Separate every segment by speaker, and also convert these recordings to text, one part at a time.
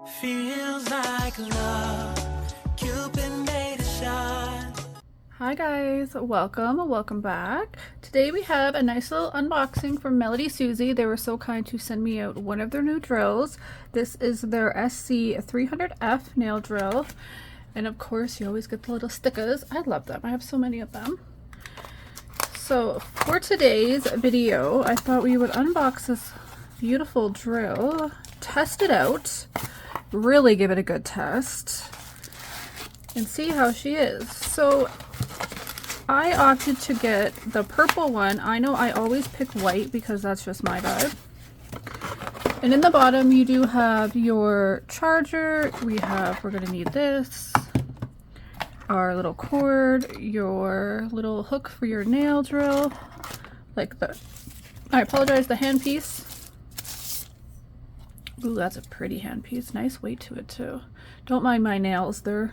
Speaker 1: Feels like love, Cupid made a shot.
Speaker 2: Hi guys, welcome back. Today we have a nice little unboxing from MelodySusie. They were so kind to send me out one of their new drills. This is their SC-300F Nail Drill. And of course you always get the little stickers. I love them. I have so many of them. So for today's video, I thought we would unbox this beautiful drill, test it out, really give it a good test, and see how she is. So I opted to get the purple one. I know I always pick white because that's just my vibe. And in the bottom you do have your charger. We're gonna need this, our little cord, your little hook for your nail drill, like the, I apologize, the handpiece. Ooh, that's a pretty handpiece. Nice weight to it too. Don't mind my nails. They're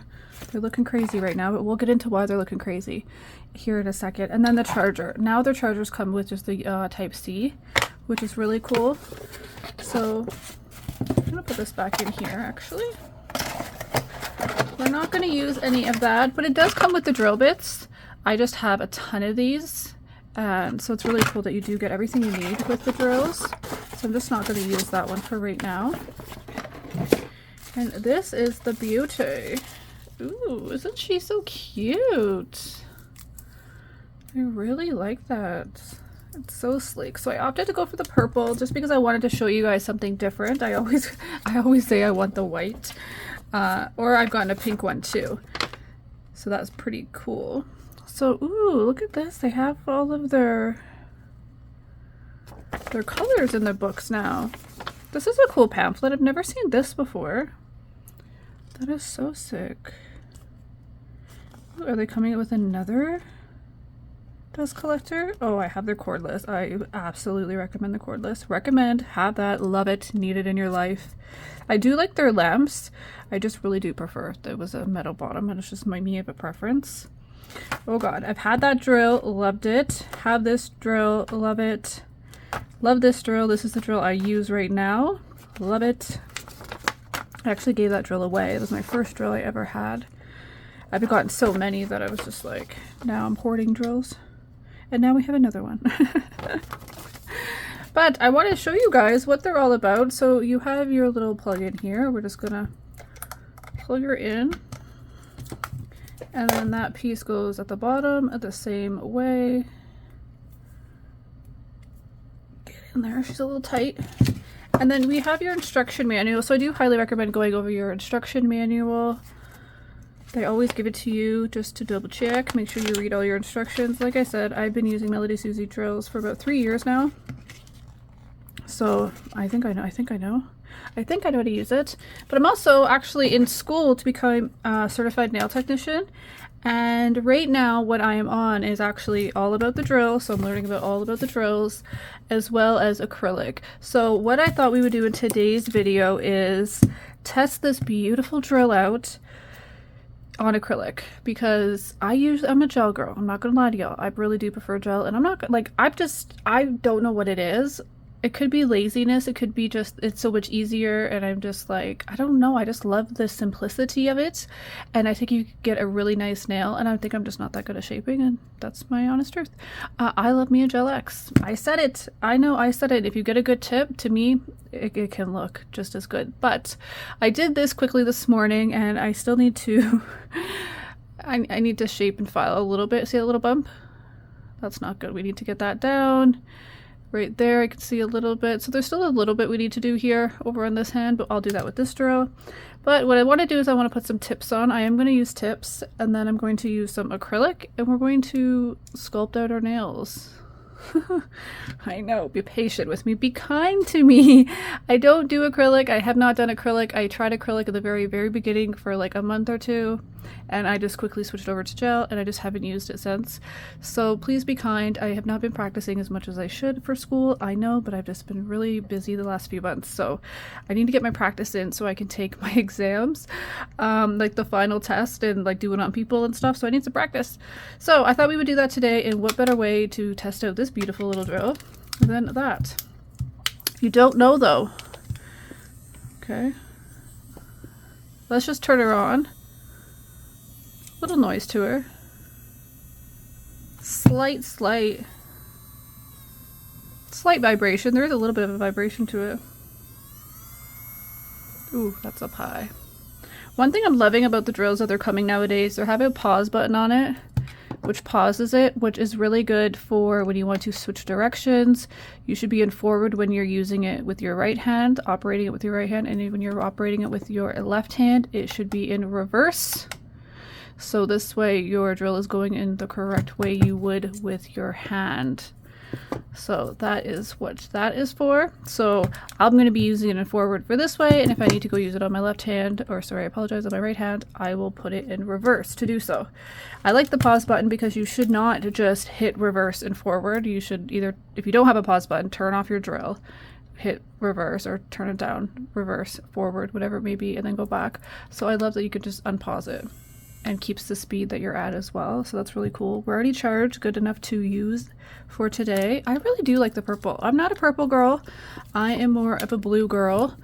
Speaker 2: looking crazy right now, but we'll get into why they're looking crazy here in a second. And then the charger. Now their chargers come with just the type C, which is really cool. So I'm gonna put this back in here actually. We're not gonna use any of that, but it does come with the drill bits. I just have a ton of these. And so it's really cool that you do get everything you need with the drills. So I'm just not going to use that one for right now. And this is the beauty. Ooh, isn't she so cute? I really like that. It's so sleek. So I opted to go for the purple just because I wanted to show you guys something different. I always say I want the white. Or I've gotten a pink one too. So that's pretty cool. So, ooh, look at this. They have all of their colors in their books now. This is a cool pamphlet. I've never seen this before. That is so sick. Ooh, are they coming out with another dust collector? Oh, I have their cordless. I absolutely recommend the cordless. Recommend, have that, love it, need it in your life. I do like their lamps. I just really do prefer if there was a metal bottom, and it's just me of a preference. Oh god, I've had that drill, loved it. Have this drill, love it. Love this drill. This is the drill I use right now. Love it. I actually gave that drill away. It was my first drill I ever had. I've gotten so many that I was just like, now I'm hoarding drills. And now we have another one. But I want to show you guys what they're all about. So you have your little plug in here. We're just gonna plug her in. And then that piece goes at the bottom the same way. Get in there, she's a little tight. And then we have your instruction manual. So I do highly recommend going over your instruction manual. They always give it to you just to double check. Make sure you read all your instructions. Like I said, I've been using MelodySusie drills for about 3 years now. So I think I know how to use it. But I'm also actually in school to become a certified nail technician. And right now what I am on is actually all about the drill. So I'm learning about all about the drills as well as acrylic. So what I thought we would do in today's video is test this beautiful drill out on acrylic, because I'm a gel girl. I'm not gonna lie to y'all. I really do prefer gel, and I'm not like, I don't know what it is. It could be laziness, it could be just it's so much easier, and I'm just like, I don't know, I just love the simplicity of it, and I think you could get a really nice nail, and I think I'm just not that good at shaping, and that's my honest truth. I love me a Gel X. I said it. I know I said it. If you get a good tip, to me, it can look just as good. But I did this quickly this morning, and I still need to, I need to shape and file a little bit. See a little bump? That's not good. We need to get that down. Right there, I can see a little bit. So there's still a little bit we need to do here over on this hand, but I'll do that with this drill. But what I want to do is I want to put some tips on. I am going to use tips, and then I'm going to use some acrylic, and we're going to sculpt out our nails. I know, be patient with me, be kind to me. I don't do acrylic. I have not done acrylic. I tried acrylic at the very beginning for like a month or two, and I just quickly switched over to gel, and I just haven't used it since. So please be kind. I have not been practicing as much as I should for school, I know, but I've just been really busy the last few months, so I need to get my practice in so I can take my exams, like the final test, and like do it on people and stuff, so I need to practice. So I thought we would do that today, and what better way to test out this beautiful little drill than that. You don't know though. Okay. Let's just turn her on. Little noise to her. Slight vibration. There is a little bit of a vibration to it. Ooh, that's up high. One thing I'm loving about the drills that they're coming nowadays, they're having a pause button on it, which pauses it, which is really good for when you want to switch directions. You should be in forward when you're using it with your right hand, operating it with your right hand, and when you're operating it with your left hand, it should be in reverse. So this way your drill is going in the correct way you would with your hand. So that is what that is for. So I'm going to be using it in forward for this way, and if I need to go use it on my left hand, or sorry, I apologize, on my right hand, I will put it in reverse to do so. I like the pause button because you should not just hit reverse and forward. You should either, if you don't have a pause button, turn off your drill, hit reverse or turn it down, reverse, forward, whatever it may be, and then go back. So I love that you can just unpause it and keeps the speed that you're at as well. So that's really cool. We're already charged, good enough to use for today. I really do like the purple. I'm not a purple girl. I am more of a blue girl.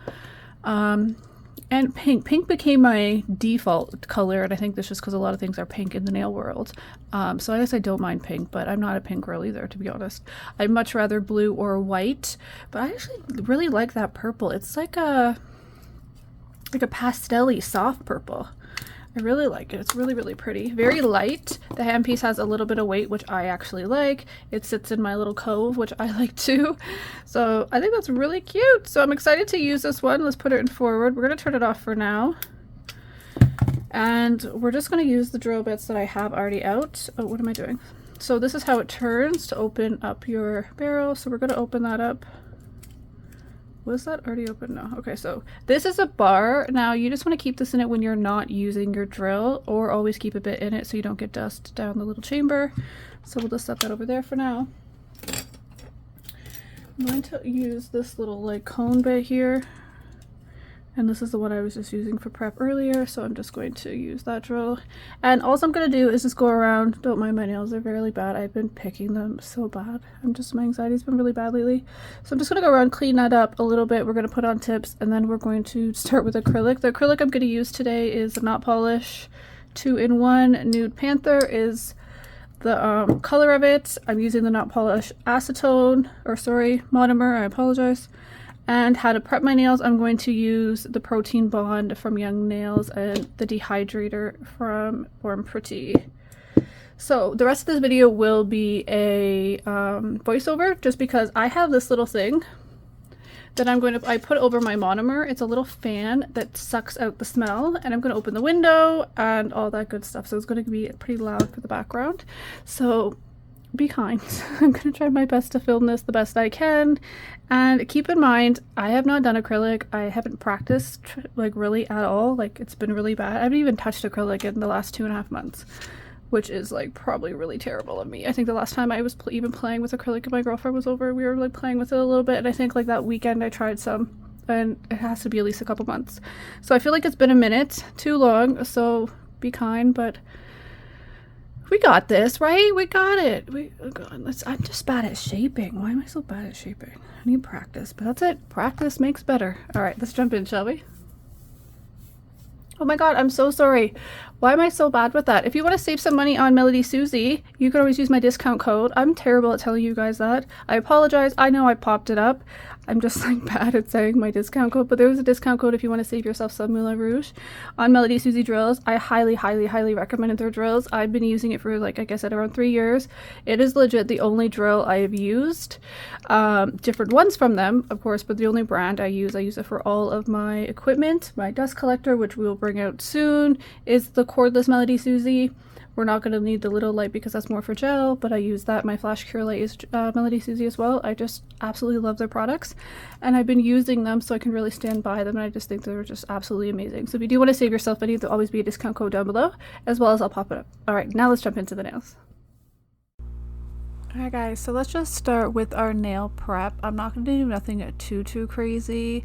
Speaker 2: And pink. Pink became my default color, and I think that's just because a lot of things are pink in the nail world. So I guess I don't mind pink, but I'm not a pink girl either, to be honest. I'd much rather blue or white, but I actually really like that purple. It's like a pastel-y soft purple. I really like it. It's really, really pretty. Very light. The handpiece has a little bit of weight, which I actually like. It sits in my little cove, which I like too. So I think that's really cute. So I'm excited to use this one. Let's put it in forward. We're going to turn it off for now. And we're just going to use the drill bits that I have already out. Oh, what am I doing? So this is how it turns to open up your barrel. So we're going to open that up. Was that already open? No. Okay, so this is a bar. Now you just want to keep this in it when you're not using your drill, or always keep a bit in it so you don't get dust down the little chamber. So we'll just set that over there for now. I'm going to use this little like cone bit here. And this is the one I was just using for prep earlier, so I'm just going to use that drill. And all I'm going to do is just go around. Don't mind my nails, they're really bad. I've been picking them so bad. My anxiety's been really bad lately. So I'm just going to go around, clean that up a little bit. We're going to put on tips, and then we're going to start with acrylic. The acrylic I'm going to use today is the Knot Polish 2-in-1. Nude Panther is the color of it. I'm using the Knot Polish acetone, or sorry, monomer, I apologize. And how to prep my nails, I'm going to use the Protein Bond from Young Nails and the dehydrator from Pretty. So the rest of this video will be a voiceover, just because I have this little thing that I put over my monomer. It's a little fan that sucks out the smell, and I'm going to open the window and all that good stuff. So it's going to be pretty loud for the background. So be kind. I'm going to try my best to film this the best I can. And keep in mind, I have not done acrylic. I haven't practiced like really at all. Like, it's been really bad. I haven't even touched acrylic in the last 2.5 months, which is like probably really terrible of me. I think the last time I was even playing with acrylic and my girlfriend was over, we were like playing with it a little bit. And I think like that weekend I tried some, and it has to be at least a couple months. So I feel like it's been a minute too long. So be kind, but we got this, right? We got it. I'm just bad at shaping. Why am I so bad at shaping? I need practice, but that's it. Practice makes better. All right, let's jump in, shall we? Oh my god, I'm so sorry. Why am I so bad with that? If you want to save some money on MelodySusie, you can always use my discount code. I'm terrible at telling you guys that. I apologize. I know I popped it up. I'm just like bad at saying my discount code, but there's a discount code if you want to save yourself some Moulin Rouge on MelodySusie drills. I highly, highly, highly recommend their drills. I've been using it for, like I said, around 3 years. It is legit the only drill I have used. Different ones from them, of course, but the only brand I use it for all of my equipment. My dust collector, which we will bring out soon, is the cordless MelodySusie. We're not going to need the little light because that's more for gel, but I use that. My flash cure light is MelodySusie as well. I just absolutely love their products, and I've been using them, so I can really stand by them, and I just think they're just absolutely amazing. So if you do want to save yourself money, there'll always be a discount code down below, as well as I'll pop it up. All right, now let's jump into the nails. Alright guys, so let's just start with our nail prep. I'm not going to do nothing too crazy.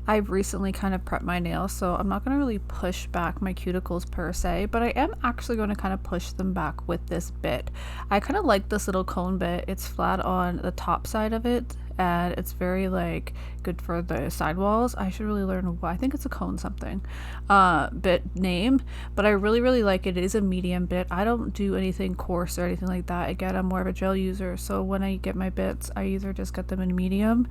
Speaker 2: I've recently kind of prepped my nails, so I'm not going to really push back my cuticles per se, but I am actually going to kind of push them back with this bit. I kind of like this little cone bit. It's flat on the top side of it, and it's very like good for the sidewalls. I should really learn why. I think it's a cone something bit name, but I really like it. It is a medium bit. I don't do anything coarse or anything like that. Again, I'm more of a gel user, so when I get my bits, I either just get them in medium.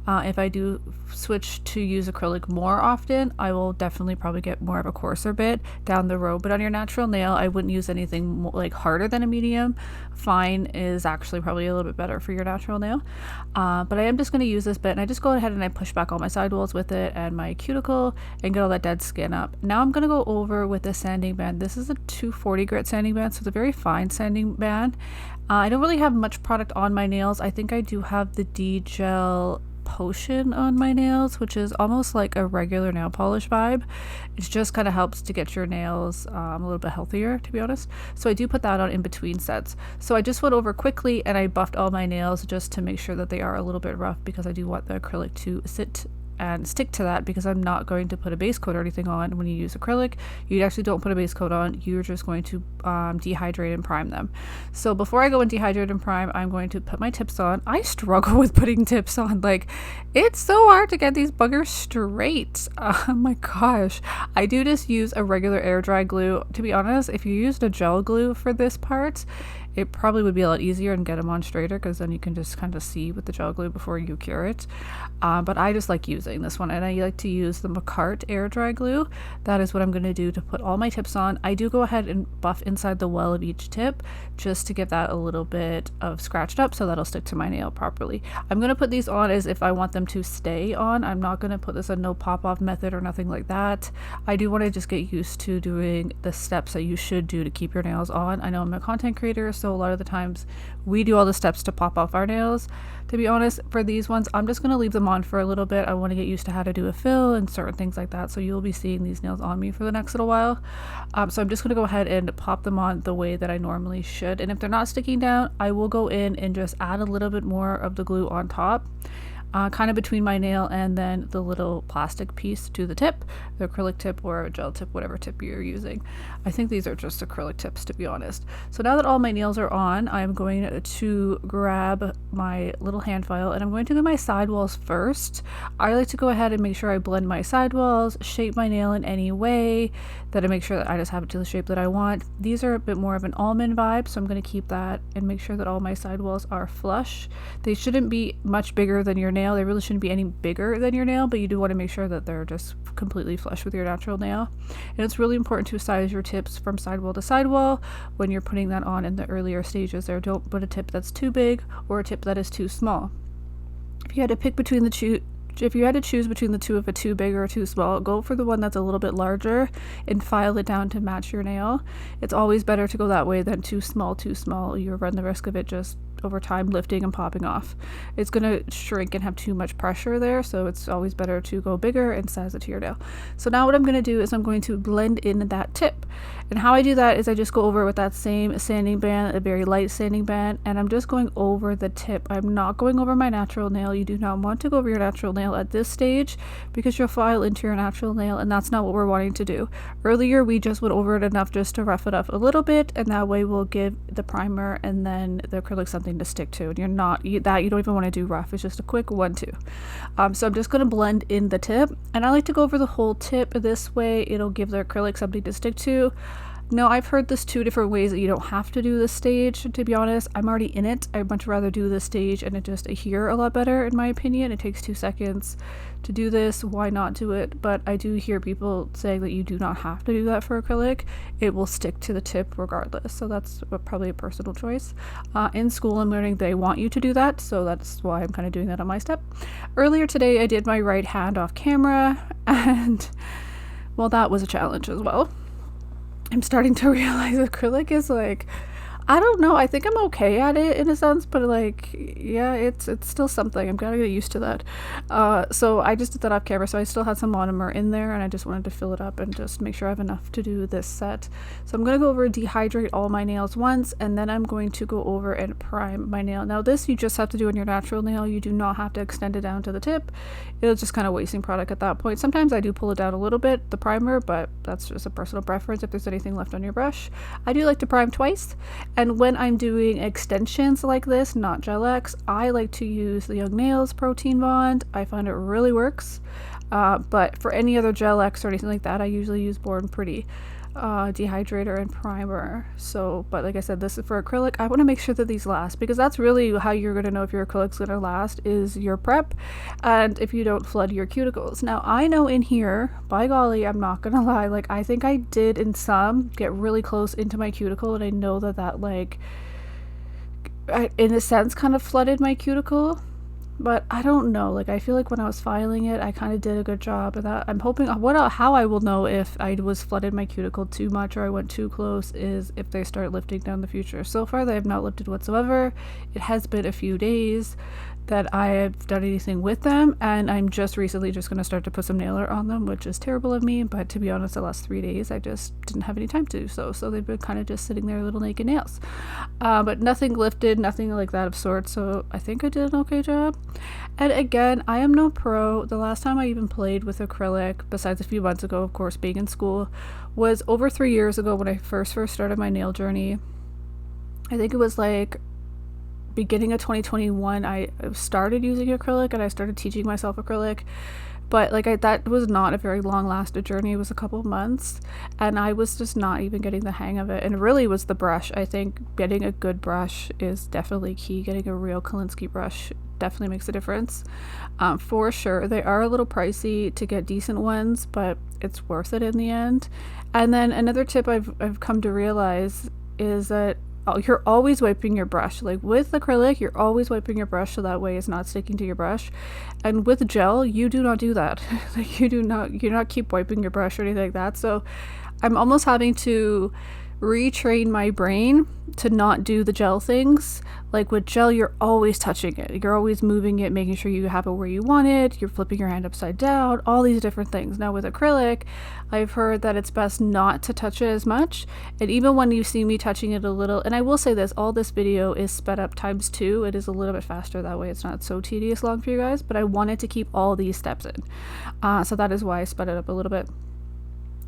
Speaker 2: If I do switch to use acrylic more often, I will definitely probably get more of a coarser bit down the road. But on your natural nail, I wouldn't use anything more, like harder than a medium. Fine is actually probably a little bit better for your natural nail. But I am just going to use this bit, and I just go ahead and I push back all my sidewalls with it and my cuticle and get all that dead skin up. Now I'm going to go over with a sanding band. This is a 240 grit sanding band, so it's a very fine sanding band. I don't really have much product on my nails. I think I do have the D-Gel Potion on my nails, which is almost like a regular nail polish vibe. It just kind of helps to get your nails a little bit healthier, to be honest. So I do put that on in between sets. So I just went over quickly and I buffed all my nails just to make sure that they are a little bit rough, because I do want the acrylic to sit and stick to that, because I'm not going to put a base coat or anything on. When you use acrylic, you actually don't put a base coat on. You're just going to dehydrate and prime them. So before I go and dehydrate and prime, I'm going to put my tips on. I struggle with putting tips on. Like, it's so hard to get these buggers straight. Oh my gosh. I do just use a regular air dry glue. To be honest, if you used a gel glue for this part, it probably would be a lot easier and get them on straighter, because then you can just kind of see with the gel glue before you cure it. But I just like using this one, and I like to use the Macart air dry glue. That is what I'm going to do to put all my tips on. I do go ahead and buff inside the well of each tip just to give that a little bit of scratched up, so that'll stick to my nail properly. I'm going to put these on as if I want them to stay on. I'm not going to put this a no pop off method or nothing like that. I do want to just get used to doing the steps that you should do to keep your nails on. I know I'm a content creator, so a lot of the times we do all the steps to pop off our nails. To be honest, for these ones, I'm just going to leave them on for a little bit. I want to get used to how to do a fill and certain things like that, so you'll be seeing these nails on me for the next little while. So I'm just going to go ahead and pop them on the way that I normally should, and if they're not sticking down, I will go in and just add a little bit more of the glue on top. Kind of between my nail and then the little plastic piece to the tip, the acrylic tip or a gel tip, whatever tip you're using. I think these are just acrylic tips, to be honest. So now that all my nails are on, I'm going to grab my little hand file and I'm going to do my sidewalls first. I like to go ahead and make sure I blend my sidewalls, shape my nail in any way that I make sure that I just have it to the shape that I want. These are a bit more of an almond vibe, so I'm going to keep that and make sure that all my sidewalls are flush. They shouldn't be much bigger than your nail. They really shouldn't be any bigger than your nail, but you do want to make sure that they're just completely flush with your natural nail. And it's really important to size your tips from sidewall to sidewall when you're putting that on in the earlier stages there. Don't put a tip that's too big or a tip that is too small. If you had to pick between the two, if you had to choose between the two of a too big or too small, go for the one that's a little bit larger and file it down to match your nail. It's always better to go that way than too small. You run the risk of it just over time lifting and popping off. It's going to shrink and have too much pressure there, so it's always better to go bigger and size it to your nail. So now what I'm going to do is I'm going to blend in that tip. And how I do that is I just go over with that same sanding band, a very light sanding band, and I'm just going over the tip. I'm not going over my natural nail. You do not want to go over your natural nail at this stage because you'll file into your natural nail, and that's not what we're wanting to do. Earlier we just went over it enough just to rough it up a little bit, and that way we'll give the primer and then the acrylic something to stick to. And you don't even want to do rough. It's just a quick 1-2. So I'm just going to blend in the tip, and I like to go over the whole tip. This way it'll give the acrylic something to stick to. No, I've heard this 2 different ways that you don't have to do this stage. To be honest, I'm already in it. I'd much rather do this stage and it just adhere a lot better, in my opinion. It takes 2 seconds to do this. Why not do it? But I do hear people saying that you do not have to do that for acrylic. It will stick to the tip regardless. So that's probably a personal choice. In school, I'm learning they want you to do that. So that's why I'm kind of doing that on my step. Earlier today, I did my right hand off camera, and well, that was a challenge as well. I'm starting to realize acrylic is like, I don't know. I think I'm okay at it in a sense, but like, yeah, it's still something. I'm gotta get used to that. So I just did that off camera. So I still had some monomer in there, and I just wanted to fill it up and just make sure I have enough to do this set. So I'm gonna go over and dehydrate all my nails once, and then I'm going to go over and prime my nail. Now this you just have to do on your natural nail. You do not have to extend it down to the tip. It'll just kind of wasting product at that point. Sometimes I do pull it down a little bit, the primer, but that's just a personal preference. If there's anything left on your brush, I do like to prime twice. And when I'm doing extensions like this, not Gel X, I like to use the Young Nails Protein Bond. I find it really works. But for any other Gel X or anything like that, I usually use Born Pretty dehydrator and primer. So, but like I said, this is for acrylic. I want to make sure that these last, because that's really how you're going to know if your acrylic's going to last, is your prep and if you don't flood your cuticles. Now I know in here, by golly, I'm not gonna lie, like I think I did in some get really close into my cuticle, and I know that that like in a sense kind of flooded my cuticle. But I don't know, like I feel like when I was filing it I kind of did a good job of that. I'm hoping how I will know if I was flooded my cuticle too much or I went too close is if they start lifting down the future. So far they have not lifted whatsoever. It has been a few days that I have done anything with them, and I'm just recently just going to start to put some nail art on them, which is terrible of me, but to be honest the last 3 days I just didn't have any time to do so they've been kind of just sitting there, little naked nails. But nothing lifted, nothing like that of sorts, so I think I did an okay job. And again, I am no pro. The last time I even played with acrylic, besides a few months ago, of course, being in school, was over 3 years ago when I first started my nail journey. I think it was like beginning of 2021 I started using acrylic and I started teaching myself acrylic, but like that was not a very long lasted journey. It was a couple of months and I was just not even getting the hang of it, and it really was the brush. I think getting a good brush is definitely key. Getting a real Kolinsky brush definitely makes a difference. For sure they are a little pricey to get decent ones, but it's worth it in the end. And then another tip I've come to realize is that you're always wiping your brush. Like with acrylic, you're always wiping your brush so that way it's not sticking to your brush. And with gel, you do not do that. Like you do not keep wiping your brush or anything like that. So I'm almost having to retrain my brain to not do the gel things. Like with gel, you're always touching it, you're always moving it, making sure you have it where you want it, you're flipping your hand upside down, all these different things. Now with acrylic, I've heard that it's best not to touch it as much, and even when you see me touching it a little, and I will say this, all this video is sped up ×2. It is a little bit faster, that way it's not so tedious long for you guys, but I wanted to keep all these steps in, so that is why I sped it up a little bit.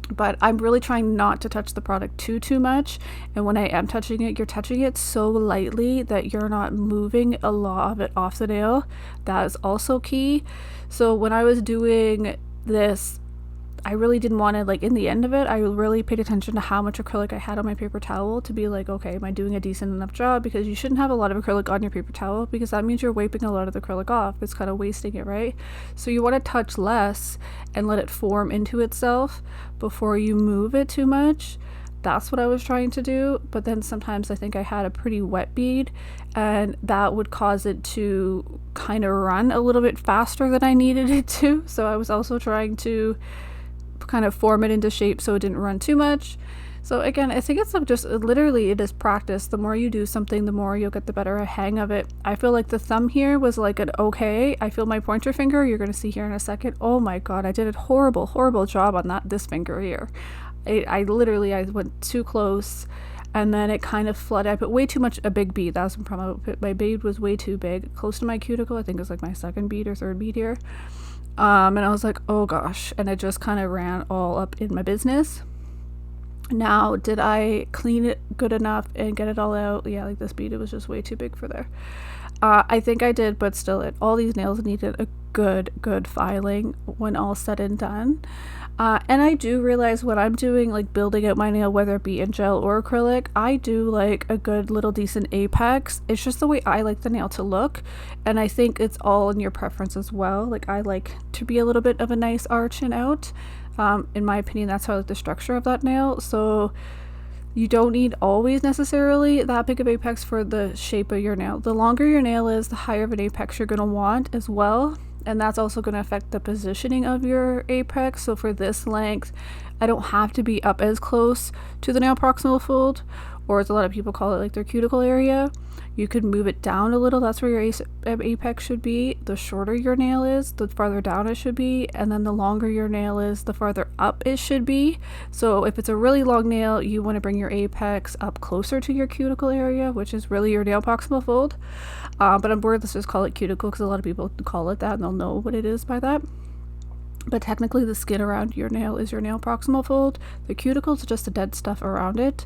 Speaker 2: But I'm really trying not to touch the product too much, and when I am touching it, you're touching it so lightly that you're not moving a lot of it off the nail. That is also key. So when I was doing this, I really didn't want to, like in the end of it, I really paid attention to how much acrylic I had on my paper towel to be like, okay, am I doing a decent enough job? Because you shouldn't have a lot of acrylic on your paper towel, because that means you're wiping a lot of the acrylic off. It's kind of wasting it, right? So you want to touch less and let it form into itself before you move it too much. That's what I was trying to do, but then sometimes I think I had a pretty wet bead and that would cause it to kind of run a little bit faster than I needed it to. So I was also trying to kind of form it into shape so it didn't run too much. So again, I think it's just literally it is practice. The more you do something, the more you'll get the better hang of it. I feel like the thumb here was like an okay. I feel my pointer finger, you're going to see here in a second. Oh my god, I did a horrible job on this finger here. I literally went too close and then it kind of flooded. I put way too much, a big bead. That was the problem. My bead was way too big, close to my cuticle. I think it was like my second bead or third bead here. And I was like, oh gosh, and it just kind of ran all up in my business. Now, did I clean it good enough and get it all out? Yeah, like this bead, it was just way too big for there. I think I did, but still, all these nails needed a good filing when all said and done. And I do realize when I'm doing like building out my nail, whether it be in gel or acrylic, I do like a good little decent apex. It's just the way I like the nail to look, and I think it's all in your preference as well. Like I like to be a little bit of a nice arch and out. In my opinion, that's how I like the structure of that nail. So you don't need always necessarily that big of apex for the shape of your nail. The longer your nail is, the higher of an apex you're going to want as well. And that's also going to affect the positioning of your apex. So for this length, I don't have to be up as close to the nail proximal fold or as a lot of people call it, like their cuticle area. You could move it down a little. That's where your apex should be. The shorter your nail is, the farther down it should be, and then the longer your nail is, the farther up it should be. So if it's a really long nail, you want to bring your apex up closer to your cuticle area, which is really your nail proximal fold. But I'm bored, let's just call it cuticle because a lot of people call it that and they'll know what it is by that. But technically the skin around your nail is your nail proximal fold. The cuticle is just the dead stuff around it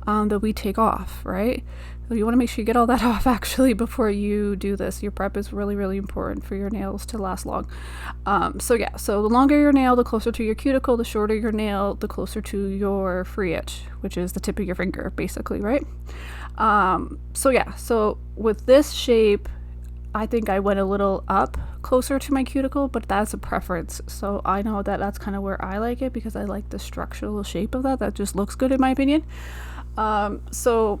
Speaker 2: that we take off, right? So you want to make sure you get all that off actually before you do this. Your prep is really, really important for your nails to last long. So yeah, so the longer your nail, the closer to your cuticle. The shorter your nail, the closer to your free edge, which is the tip of your finger basically, right? So yeah, so with this shape, I think I went a little up closer to my cuticle, but that's a preference. So I know that that's kind of where I like it because I like the structural shape of that. That just looks good in my opinion. So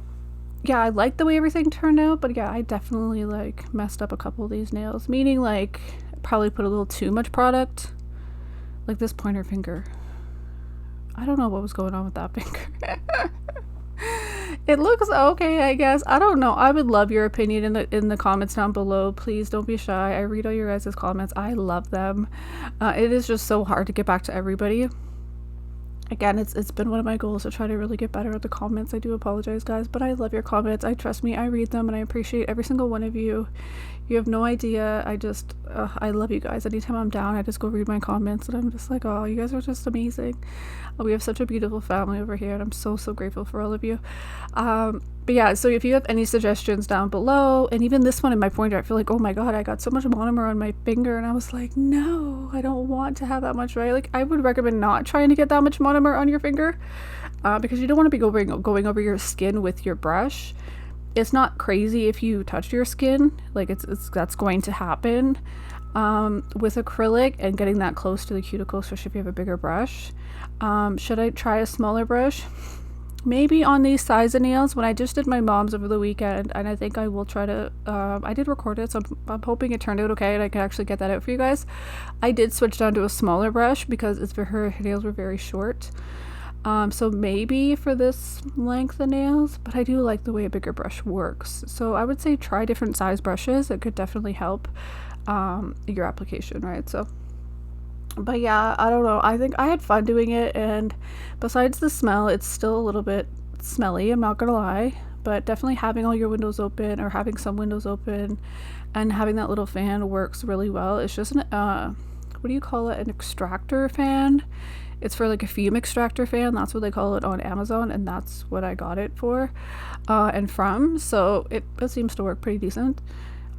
Speaker 2: yeah, I like the way everything turned out, but yeah, I definitely like messed up a couple of these nails, meaning like probably put a little too much product, like this pointer finger. I don't know what was going on with that finger. It looks okay, I guess. I don't know. I would love your opinion in the comments down below. Please don't be shy. I read all your guys' comments. I love them. It is just so hard to get back to everybody. Again, it's been one of my goals to try to really get better at the comments. I do apologize, guys, but I love your comments. Trust me, I read them and I appreciate every single one of you. You have no idea. I love you guys. Anytime I'm down, I just go read my comments and I'm just like, oh, you guys are just amazing. We have such a beautiful family over here and I'm so grateful for all of you. But yeah, so if you have any suggestions down below, and even this one in my pointer, I feel like, oh my god, I got so much monomer on my finger, and I was like, no, I don't want to have that much, right? Like, I would recommend not trying to get that much monomer on your finger, because you don't want to be going over your skin with your brush. It's not crazy if you touch your skin, like that's going to happen with acrylic and getting that close to the cuticle, especially if you have a bigger brush. Should I try a smaller brush? Maybe on these size of nails. When I just did my mom's over the weekend, and I think I will try to I did record it, so I'm hoping it turned out okay and I can actually get that out for you guys. I did switch down to a smaller brush because her nails were very short, so maybe for this length of nails, but I do like the way a bigger brush works. So I would say try different size brushes. It could definitely help your application, right? So but yeah, I don't know, I think I had fun doing it, and besides the smell, it's still a little bit smelly, I'm not gonna lie, but definitely having all your windows open, or having some windows open, and having that little fan works really well. It's just an what do you call it, an extractor fan. It's for like a fume extractor fan, that's what they call it on Amazon, and that's what I got it for and from, so it seems to work pretty decent.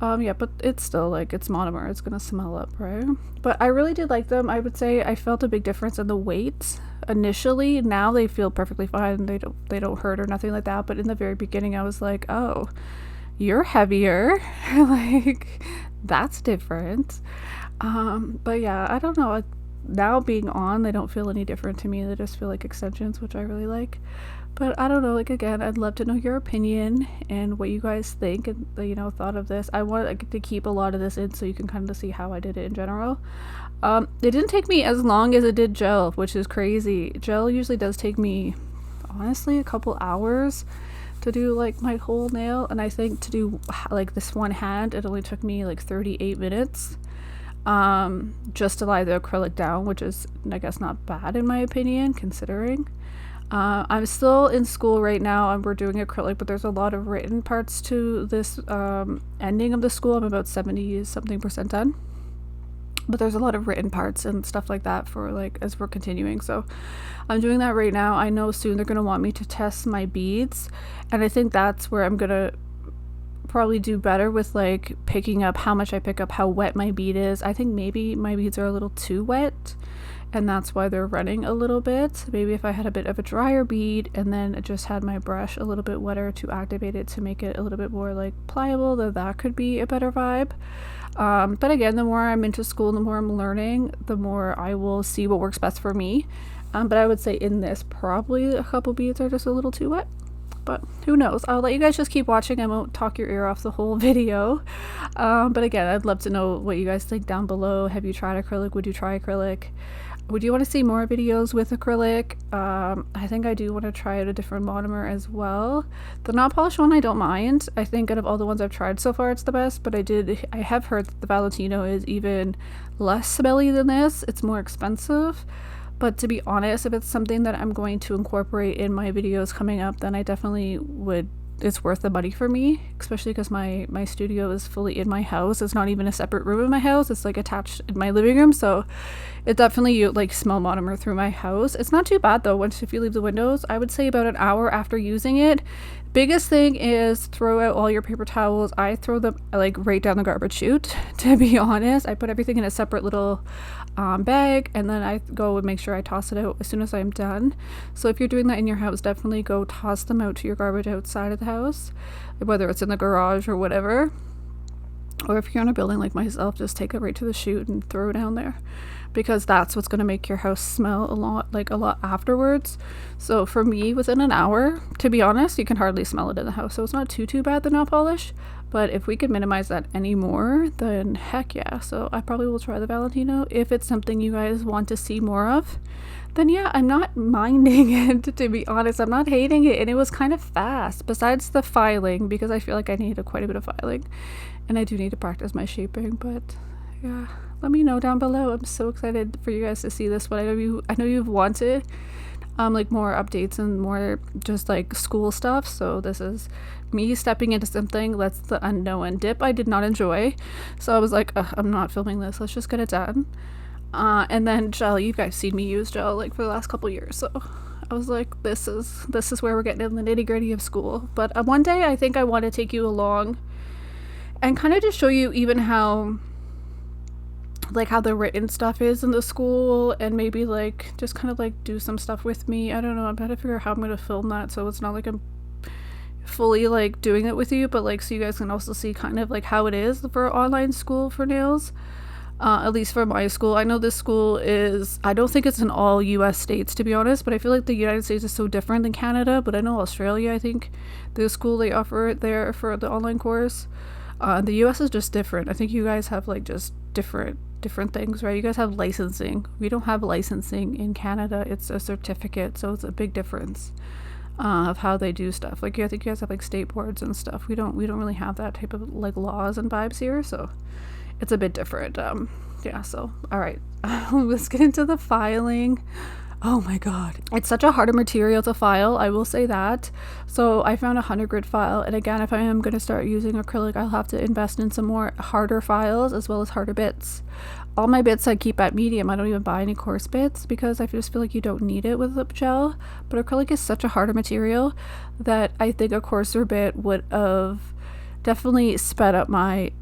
Speaker 2: Yeah, but it's still like, it's monomer, it's gonna smell up, right? But I really did like them. I would say I felt a big difference in the weight initially. Now they feel perfectly fine. They don't hurt or nothing like that. But in the very beginning, I was like, oh, you're heavier. Like, that's different. But yeah, I don't know. Now being on, they don't feel any different to me. They just feel like extensions, which I really like. But I don't know, like, again, I'd love to know your opinion and what you guys think and, you know, thought of this. I wanted to keep a lot of this in so you can kind of see how I did it in general. It didn't take me as long as it did gel, which is crazy. Gel usually does take me, honestly, a couple hours to do, like, my whole nail. And I think to do, like, this one hand, it only took me, like, 38 minutes. Just to lay the acrylic down, which is, I guess, not bad in my opinion, considering. I'm still in school right now and we're doing acrylic, but there's a lot of written parts to this ending of the school. I'm about 70-something% done, but there's a lot of written parts and stuff like that for, like, as we're continuing. So I'm doing that right now. I know soon they're going to want me to test my beads, and I think that's where I'm gonna probably do better with, like, picking up how much I pick up, how wet my bead is. I think maybe my beads are a little too wet, and that's why they're running a little bit. Maybe if I had a bit of a drier bead and then just had my brush a little bit wetter to activate it to make it a little bit more, like, pliable, then that could be a better vibe. But again, the more I'm into school, the more I'm learning, the more I will see what works best for me. But I would say in this, probably a couple beads are just a little too wet. But who knows? I'll let you guys just keep watching. I won't talk your ear off the whole video. But again, I'd love to know what you guys think down below. Have you tried acrylic? Would you try acrylic? would you want to see more videos with acrylic? I think I do want to try out a different monomer as well. The nail polish one I don't mind. I think out of all the ones I've tried so far it's the best, but I have heard that the Valentino is even less smelly than this. It's more expensive. But to be honest, if it's something that I'm going to incorporate in my videos coming up, then I definitely would. It's worth the money for me, especially because my studio is fully in my house. It's not even a separate room in my house. It's like attached in my living room, so it definitely like smell monomer through my house. It's not too bad though. Once if you leave the windows, I would say about an hour after using it. Biggest thing is throw out all your paper towels. I throw them like right down the garbage chute, to be honest. I put everything in a separate little bag, and then I go and make sure I toss it out as soon as I'm done. So if you're doing that in your house, definitely go toss them out to your garbage outside of the house, whether it's in the garage or whatever. Or if you're in a building like myself, just take it right to the chute and throw it down there, because that's what's going to make your house smell a lot afterwards. So for me, within an hour, to be honest, you can hardly smell it in the house, so it's not too bad, the nail polish. But if we could minimize that anymore, then heck yeah. So I probably will try the Valentino. If it's something you guys want to see more of, then yeah, I'm not minding it, to be honest. I'm not hating it, and it was kind of fast, besides the filing, because I feel like I needed quite a bit of filing, and I do need to practice my shaping. But yeah, let me know down below. I'm so excited for you guys to see this one. I know you've wanted like more updates and more just like school stuff, so this is me stepping into something that's the unknown. Dip I did not enjoy, so I was like, I'm not filming this, let's just get it done. And then gel, you guys seen me use gel like for the last couple years, so I was like, this is where we're getting in the nitty-gritty of school. But one day I think I want to take you along and kind of just show you even how the written stuff is in the school, and maybe like just kind of like do some stuff with me. I don't know, I'm trying to figure out how I'm gonna film that so it's not like I'm fully like doing it with you, but like so you guys can also see kind of like how it is for online school for nails, at least for my school. I know this school is, I don't think it's in all US states, to be honest, but I feel like the United States is so different than Canada. But I know Australia, I think the school they offer it there for the online course. The US is just different. I think you guys have like just different things, right? You guys have licensing. We don't have licensing in Canada. It's a certificate, so it's a big difference of how they do stuff. Like I think you guys have like state boards and stuff. We don't really have that type of like laws and vibes here, so it's a bit different. Yeah, so all right, let's get into the filing. Oh my god, it's such a harder material to file, I will say that. So I found a 100 grit file, and again, if I am going to start using acrylic, I'll have to invest in some more harder files as well as harder bits. All my bits I keep at medium. I don't even buy any coarse bits because I just feel like you don't need it with lip gel. But acrylic is such a harder material that I think a coarser bit would have definitely sped up my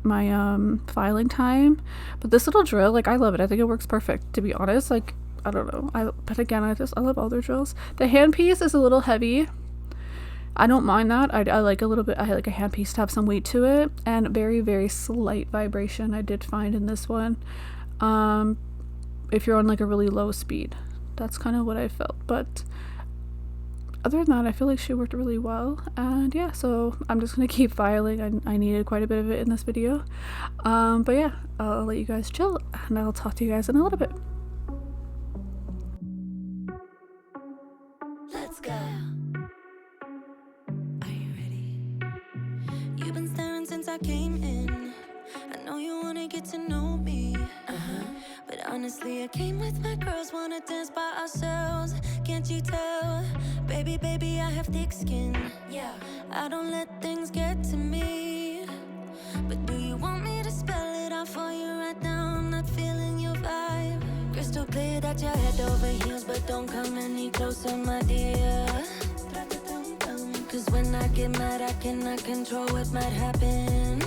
Speaker 2: filing time. But this little drill, like, I love it. I think it works perfect, to be honest. Like, I don't know, but again, I love all their drills. The handpiece is a little heavy. I don't mind that. I like a little bit. I like a handpiece to have some weight to it, and very, very slight vibration I did find in this one. If you're on like a really low speed, that's kind of what I felt. But other than that, I feel like she worked really well. And yeah, so I'm just gonna keep filing. I needed quite a bit of it in this video. But yeah, I'll let you guys chill, and I'll talk to you guys in a little bit.
Speaker 1: Let's go. Are you ready? You've been staring since I came in. I know you wanna get to know me. But honestly, I came with my girls, wanna dance by ourselves. Can't you tell? Baby, I have thick skin. Yeah, I don't let things get to me. But do you want me to spell it out for you right now? I'm not feeling your vibe. Crystal clear that you're head over heels, but don't come any closer, my dear. Cause when I get mad, I cannot control what might happen.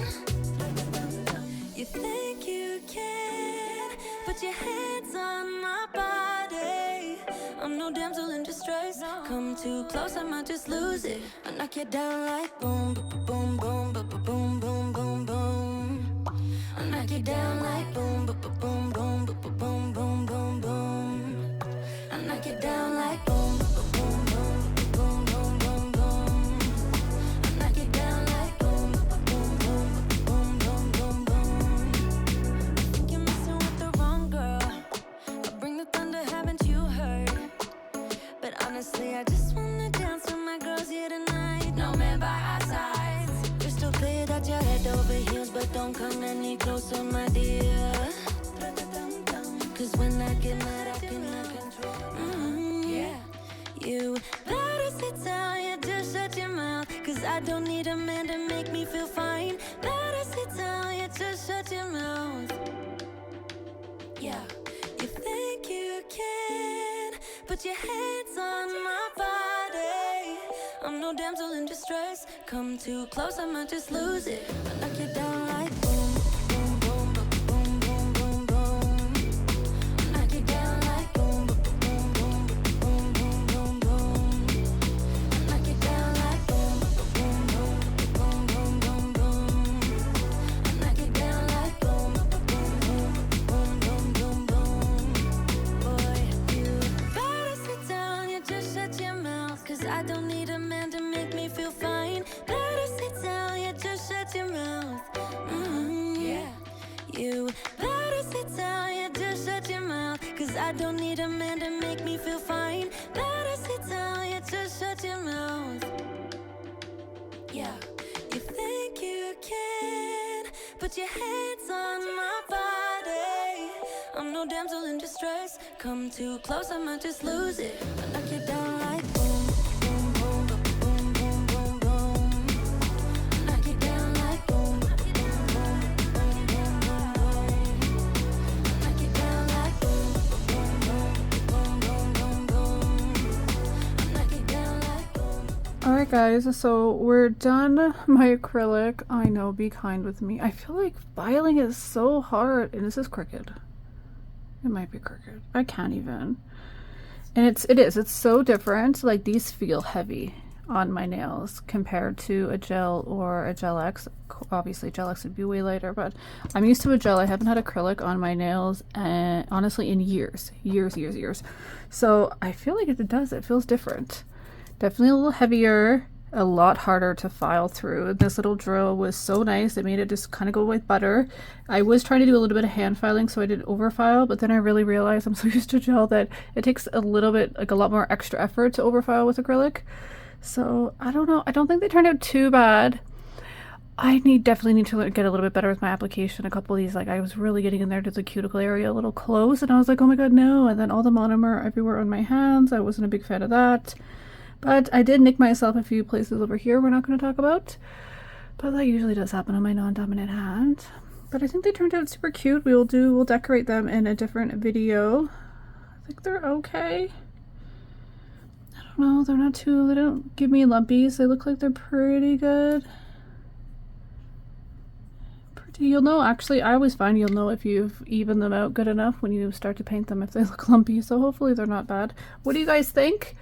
Speaker 1: You think you can put your hands on my body. I'm no damsel in distress. Come too close, I might just lose it. I knock you down like boom, boom, boom, boom, boom, boom, boom, boom. I knock you down like boom, boom, boom, boom, boom, boom, boom, boom. I knock you down like boom, boom, boom, boom, boom, boom, boom. I knock you down like boom, boom, boom, boom, boom, boom, boom. I think you're messing with the wrong girl. I bring the thunder. don't come any closer, my dear. Cause when I get mad, I cannot control. Yeah. You better sit down, you just shut your mouth. Cause I don't need a man to make me feel fine. Better sit down, you just shut your mouth. Yeah. You think you can put your hands on my body. I'm no damsel in distress. Come too close, I might just lose it. I knock you down like boom, boom, boom, boom, boom, boom, boom. I knock you down like boom, boom, boom, boom, boom, boom, boom. I knock you down like boom, boom, boom, boom, boom, boom, boom. I knock you down like boom, boom, boom, boom, boom, boom, boom. Boy, you better sit down, you just shut your mouth. Cause I don't need a man to make me feel fine. Better sit down, you just shut your mouth. Yeah. You better sit down, you just shut your mouth. Cause I don't need a man to make me feel fine. Better sit down, you just shut your mouth. Yeah. You think you can put your hands on my body. I'm no damsel in distress. Come too close, I might just lose it. I knock you down like boom, boom, boom, boom, boom, boom, boom. I knock you down like boom, boom, boom, boom, boom, boom, boom. I knock you down like boom, boom, boom, boom, boom, boom, boom. I knock you down like boom.
Speaker 2: Alright guys, so we're done my acrylic. I know, be kind with me. I feel like filing is so hard. And this is crooked. It might be crooked. I can't even. And it's so different. Like, these feel heavy on my nails compared to a gel or a Gel X. Obviously Gel X would be way lighter, but I'm used to a gel. I haven't had acrylic on my nails and honestly in years. So I feel like it feels different. Definitely a little heavier, a lot harder to file through. This little drill was so nice. It made it just kind of go with butter. I was trying to do a little bit of hand filing so I didn't overfile, but then I really realized I'm so used to gel that it takes a little bit, like a lot more extra effort to overfile with acrylic. So I don't know. I don't think they turned out too bad. I definitely need to get a little bit better with my application. A couple of these, like I was really getting in there to the cuticle area a little close and I was like, oh my god, no. And then all the monomer everywhere on my hands. I wasn't a big fan of that. But I did nick myself a few places over here we're not going to talk about. But that usually does happen on my non-dominant hand. But I think they turned out super cute. We'll decorate them in a different video. I think they're okay. I don't know, they're not too, they don't give me lumpies. They look like they're pretty good. You'll know, actually, I always find you'll know if you've evened them out good enough when you start to paint them if they look lumpy. So hopefully they're not bad. What do you guys think?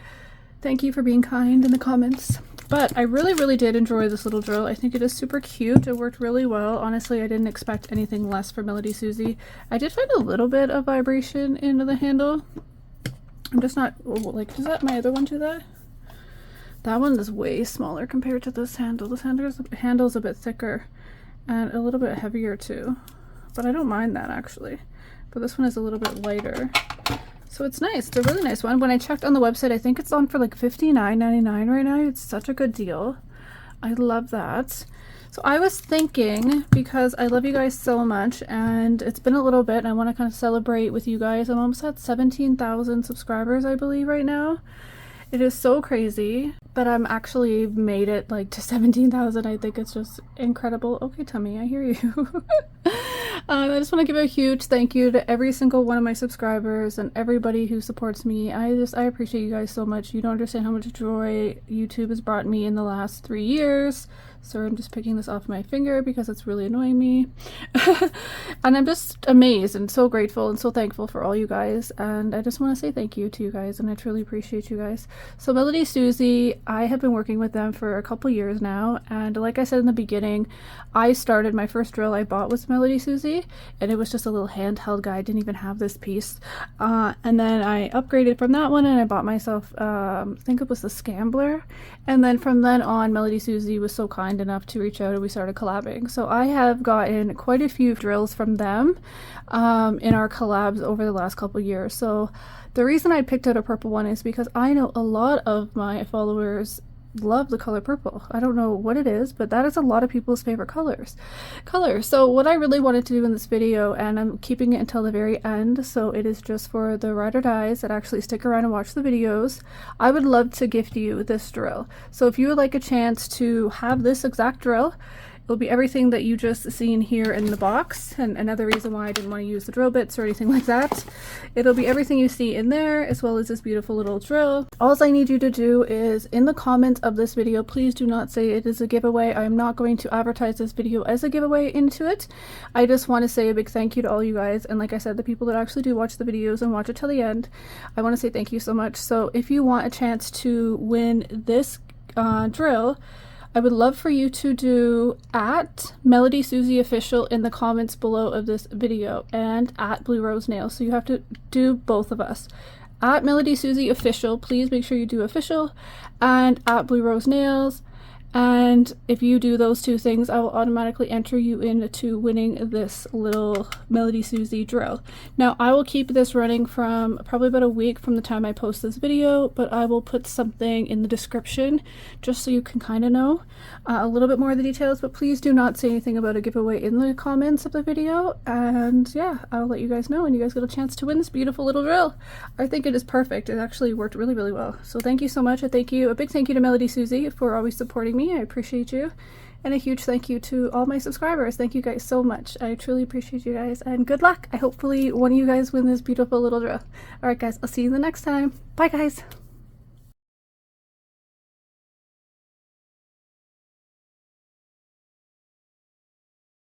Speaker 2: Thank you for being kind in the comments. But I really did enjoy this little drill. I think it is super cute. It worked really well. Honestly, I didn't expect anything less from MelodySusie. I did find a little bit of vibration into the handle. I'm just not, like, does that my other one do that? That one is way smaller compared to this handle. This handle's a bit thicker and a little bit heavier too. But I don't mind that actually. But this one is a little bit lighter. So it's nice. It's a really nice one. When I checked on the website, I think it's on for like $59.99 right now. It's such a good deal. I love that. So I was thinking, because I love you guys so much and it's been a little bit and I want to kind of celebrate with you guys. I'm almost at 17,000 subscribers, I believe, right now. It is so crazy that I'm actually made it like to 17,000. I think it's just incredible. Okay, Tummy, I hear you. I just want to give a huge thank you to every single one of my subscribers and everybody who supports me. I appreciate you guys so much. You don't understand how much joy YouTube has brought me in the last 3 years. So I'm just picking this off my finger because it's really annoying me. And I'm just amazed and so grateful and so thankful for all you guys. And I just want to say thank you to you guys and I truly appreciate you guys. So MelodySusie, I have been working with them for a couple years now. And like I said in the beginning, I started, my first drill I bought was MelodySusie. And it was just a little handheld guy. I didn't even have this piece. And then I upgraded from that one and I bought myself, I think it was the Scambler. And then from then on, MelodySusie was so kind enough to reach out and we started collabing. So I have gotten quite a few drills from them in our collabs over the last couple years. So the reason I picked out a purple one is because I know a lot of my followers love the color purple. I don't know what it is, but that is a lot of people's favorite colors. So what I really wanted to do in this video, and I'm keeping it until the very end, so it is just for the ride or dies that actually stick around and watch the videos, I would love to gift you this drill. So if you would like a chance to have this exact drill, it'll be everything that you just seen here in the box, and another reason why I didn't want to use the drill bits or anything like that. It'll be everything you see in there, as well as this beautiful little drill. All I need you to do is, in the comments of this video, please do not say it is a giveaway. I'm not going to advertise this video as a giveaway into it. I just want to say a big thank you to all you guys, and like I said, the people that actually do watch the videos and watch it till the end, I want to say thank you so much. So if you want a chance to win this drill, I would love for you to do at MelodySusie Official in the comments below of this video, and at Blue Rose Nails. So you have to do both of us. At MelodySusie Official, please make sure you do official, and at Blue Rose Nails. And if you do those two things, I will automatically enter you into winning this little MelodySusie drill. Now, I will keep this running from probably about a week from the time I post this video, but I will put something in the description just so you can kind of know a little bit more of the details. But please do not say anything about a giveaway in the comments of the video. And yeah, I'll let you guys know, and you guys get a chance to win this beautiful little drill. I think it is perfect. It actually worked really, really well. So thank you so much. A big thank you to MelodySusie for always supporting me. I appreciate you, and a huge thank you to all my subscribers. Thank you guys so much. I truly appreciate you guys, and good luck. I hopefully one of you guys win this beautiful little drill. All right guys, I'll see you the next time. Bye guys.